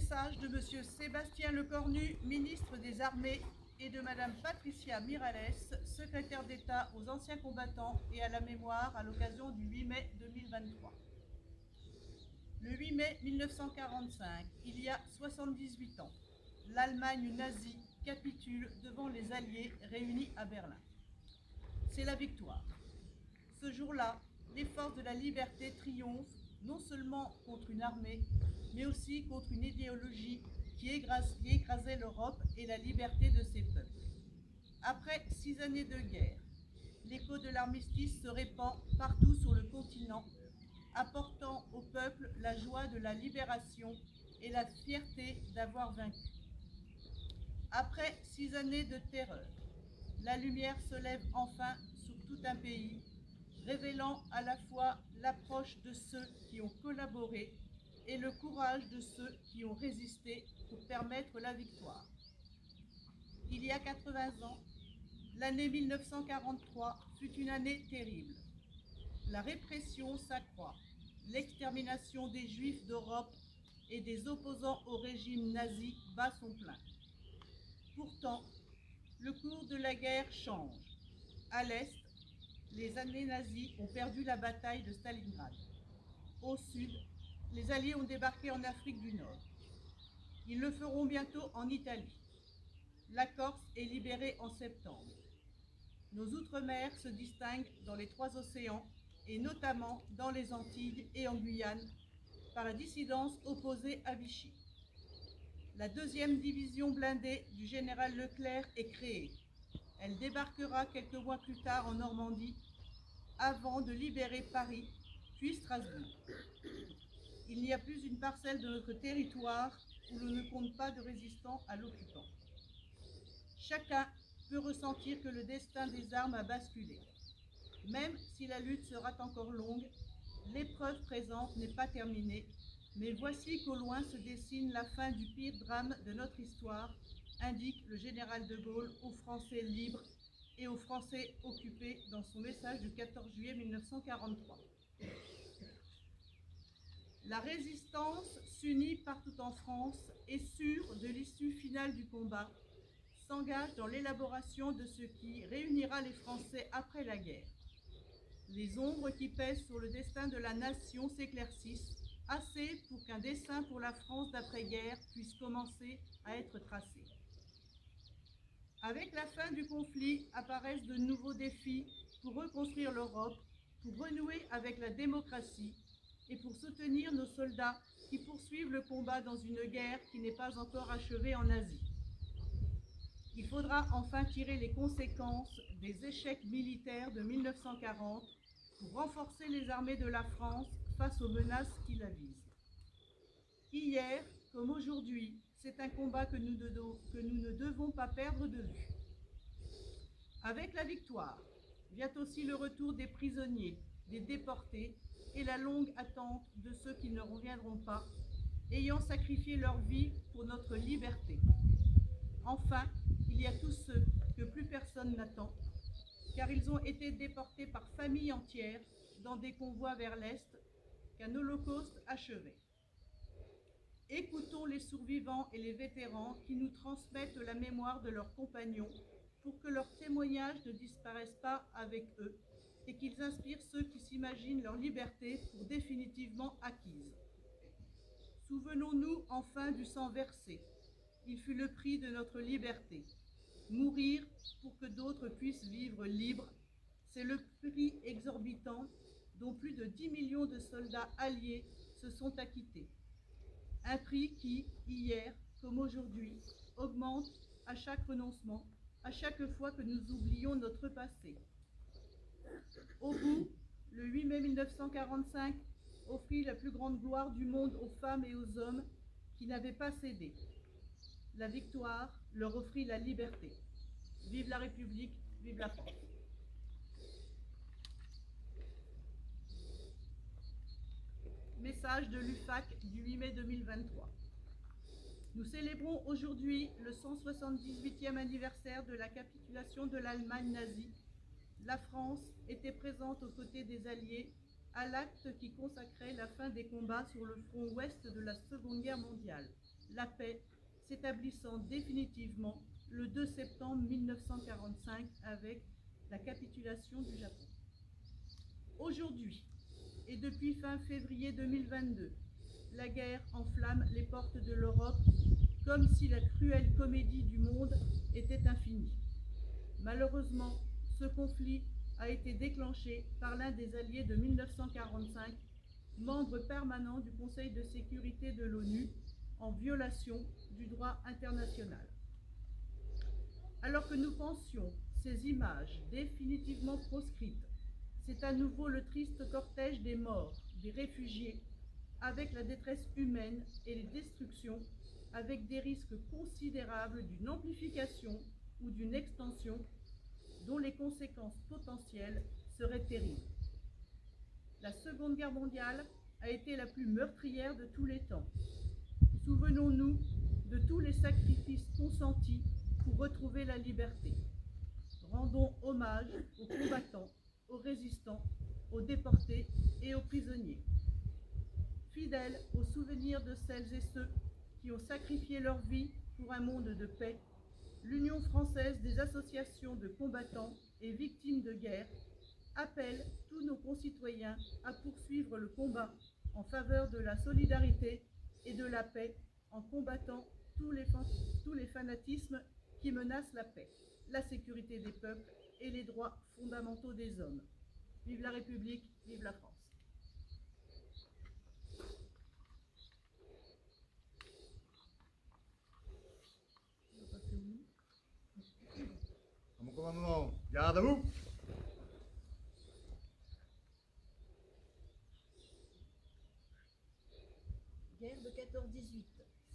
Message de Monsieur Sébastien Lecornu, ministre des Armées, et de Madame Patricia Miralles, secrétaire d'État aux anciens combattants et à la mémoire à l'occasion du 8 mai 2023. Le 8 mai 1945, il y a 78 ans, l'Allemagne nazie capitule devant les Alliés réunis à Berlin. C'est la victoire. Ce jour-là, les forces de la liberté triomphent non seulement contre une armée, mais aussi contre une idéologie qui écrasait l'Europe et la liberté de ses peuples. Après 6 années de guerre, l'écho de l'armistice se répand partout sur le continent, apportant au peuple la joie de la libération et la fierté d'avoir vaincu. Après 6 années de terreur, la lumière se lève enfin sur tout un pays, révélant à la fois l'approche de ceux qui ont collaboré et le courage de ceux qui ont résisté pour permettre la victoire. Il y a 80 ans, l'année 1943 fut une année terrible. La répression s'accroît, l'extermination des Juifs d'Europe et des opposants au régime nazi bat son plein. Pourtant, le cours de la guerre change. À l'Est, les années nazies ont perdu la bataille de Stalingrad. Au Sud, les Alliés ont débarqué en Afrique du Nord. Ils le feront bientôt en Italie. La Corse est libérée en septembre. Nos outre-mer se distinguent dans les 3 océans et notamment dans les Antilles et en Guyane par la dissidence opposée à Vichy. La 2e division blindée du général Leclerc est créée. Elle débarquera quelques mois plus tard en Normandie avant de libérer Paris, puis Strasbourg. Il n'y a plus une parcelle de notre territoire où l'on ne compte pas de résistants à l'occupant. Chacun peut ressentir que le destin des armes a basculé. Même si la lutte sera encore longue, l'épreuve présente n'est pas terminée, mais voici qu'au loin se dessine la fin du pire drame de notre histoire, indique le général de Gaulle aux Français libres et aux Français occupés dans son message du 14 juillet 1943. La résistance s'unit partout en France et sûre de l'issue finale du combat, s'engage dans l'élaboration de ce qui réunira les Français après la guerre. Les ombres qui pèsent sur le destin de la nation s'éclaircissent, assez pour qu'un dessein pour la France d'après-guerre puisse commencer à être tracé. Avec la fin du conflit apparaissent de nouveaux défis pour reconstruire l'Europe, pour renouer avec la démocratie et pour soutenir nos soldats qui poursuivent le combat dans une guerre qui n'est pas encore achevée en Asie. Il faudra enfin tirer les conséquences des échecs militaires de 1940 pour renforcer les armées de la France face aux menaces qui la visent. Hier, comme aujourd'hui, c'est un combat que nous ne devons pas perdre de vue. Avec la victoire, vient aussi le retour des prisonniers, des déportés et la longue attente de ceux qui ne reviendront pas, ayant sacrifié leur vie pour notre liberté. Enfin, il y a tous ceux que plus personne n'attend, car ils ont été déportés par familles entières dans des convois vers l'Est qu'un holocauste achevait. Écoutons les survivants et les vétérans qui nous transmettent la mémoire de leurs compagnons pour que leurs témoignages ne disparaissent pas avec eux et qu'ils inspirent ceux qui s'imaginent leur liberté pour définitivement acquise. Souvenons-nous enfin du sang versé. Il fut le prix de notre liberté. Mourir pour que d'autres puissent vivre libres, c'est le prix exorbitant dont plus de 10 millions de soldats alliés se sont acquittés. Un prix qui, hier comme aujourd'hui, augmente à chaque renoncement, à chaque fois que nous oublions notre passé. Au bout, le 8 mai 1945 offrit la plus grande gloire du monde aux femmes et aux hommes qui n'avaient pas cédé. La victoire leur offrit la liberté. Vive la République, vive la France. Message de l'UFAC du 8 mai 2023. Nous célébrons aujourd'hui le 178e anniversaire de la capitulation de l'Allemagne nazie. La France était présente aux côtés des Alliés à l'acte qui consacrait la fin des combats sur le front ouest de la Seconde Guerre mondiale. la paix s'établissant définitivement le 2 septembre 1945 avec la capitulation du Japon. Aujourd'hui, et depuis fin février 2022, la guerre enflamme les portes de l'Europe comme si la cruelle comédie du monde était infinie. Malheureusement, ce conflit a été déclenché par l'un des alliés de 1945, membre permanent du Conseil de sécurité de l'ONU, en violation du droit international. Alors que nous pensions ces images définitivement proscrites, c'est à nouveau le triste cortège des morts, des réfugiés, avec la détresse humaine et les destructions, avec des risques considérables d'une amplification ou d'une extension dont les conséquences potentielles seraient terribles. La Seconde Guerre mondiale a été la plus meurtrière de tous les temps. Souvenons-nous de tous les sacrifices consentis pour retrouver la liberté. Rendons hommage aux combattants, aux résistants, aux déportés et aux prisonniers. Fidèles aux souvenirs de celles et ceux qui ont sacrifié leur vie pour un monde de paix, l'Union française des associations de combattants et victimes de guerre appelle tous nos concitoyens à poursuivre le combat en faveur de la solidarité et de la paix en combattant tous les fanatismes qui menacent la paix, la sécurité des peuples et les droits fondamentaux des hommes. Vive la République, vive la France. À mon commandement, garde à vous. Guerre de 14-18.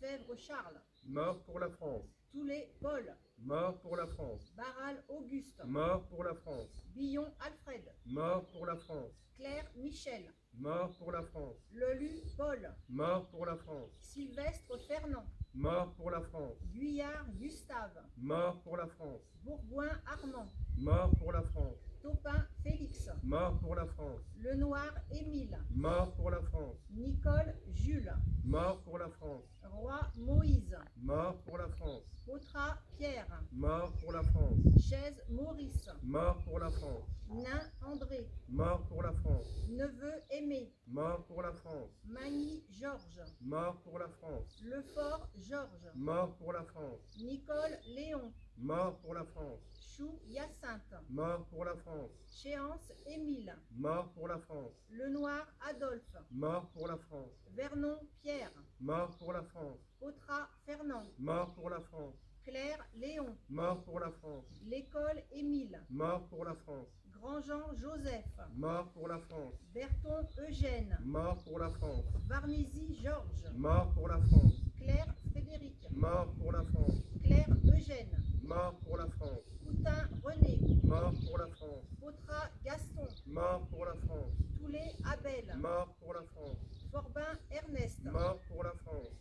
Fèvre Charles. Mort pour la France. Toulet Paul. Mort pour la France. Barral Auguste. Mort pour la France. Billon Alfred. Mort pour la France. Claire Michel. Mort pour la France. Lelu Paul. Mort pour la France. Sylvestre Fernand. Mort pour la France. Guyard Gustave. Mort pour la France. Bourgoin Armand. Mort pour la France. Taupin Félix. Mort pour la France. Lenoir Émile. Mort pour la France. Nicole Jules. Mort pour la France. Roy Moïse. Mort pour la France. Potra Pierre. Mort pour la France. Chaise Maurice. Mort pour la France. Nain André. Mort pour la France. Neveu Aimé. Mort pour la France. Magny Georges. Mort pour la France. Lefort Georges. Mort pour la France. Nicole Léon. Mort pour la France. Chou Hyacinthe. Mort pour la France. Chéance Émile. Mort pour la France. Lenoir Adolphe. Mort pour la France. Vernon Pierre. Mort pour la France. Potra Fernand. Mort pour la France. Claire Léon. Mort pour la France. L'école Émile. Mort pour la France. Grandjean Joseph. Mort pour la France. Berton Eugène. Mort pour la France. Varnézy Georges. Mort pour la France. Claire Frédéric. Mort pour la France. Claire Eugène. Mort pour la France. Coutin René. Mort pour la France. Potra Gaston. Mort pour la France. Toulet Abel. Mort pour la France. Forbin Ernest. Mort pour la France.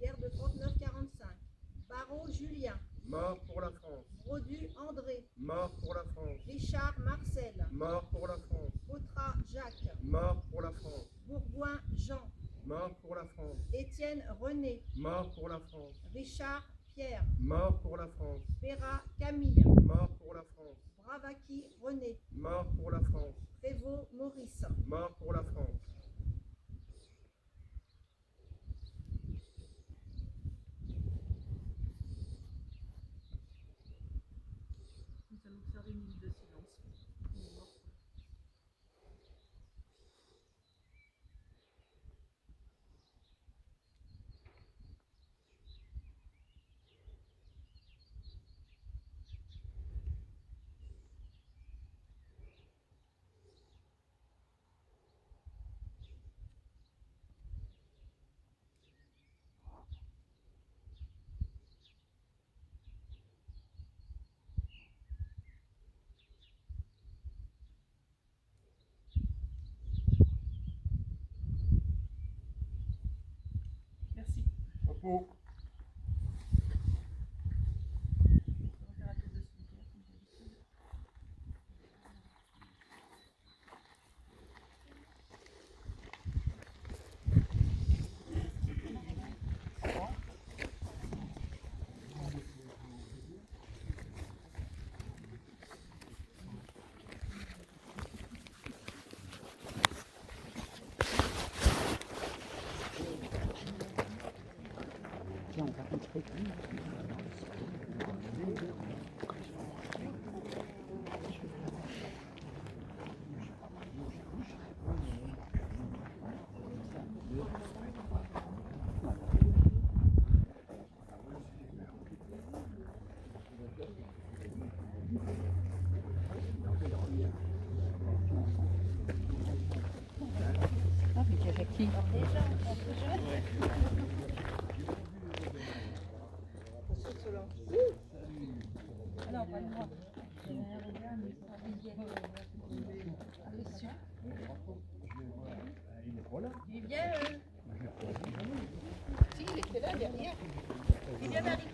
Guerre de 39-45. Barrault Julien. Mort pour la France. Brodu André. Mort pour la France. Richard Marcel. Mort pour la France. Potra Jacques. Mort pour la France. Bourgoin Jean. Mort pour la France. Étienne René. Mort pour la France. Richard Pierre. Mort pour la France. Perra Camille. Mort pour la France. Bravaki René. Mort pour la France. Prévost Maurice. Mort pour la France. Nous allons faire une minute de silence. Merci. Repos. On va faire un tour de cimetière, comme d'habitude.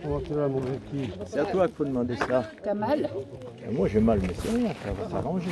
Comment tu vas, mon petit? C'est à toi qu'il faut demander ça. T'as mal? Moi j'ai mal, mais c'est rien, ça va s'arranger.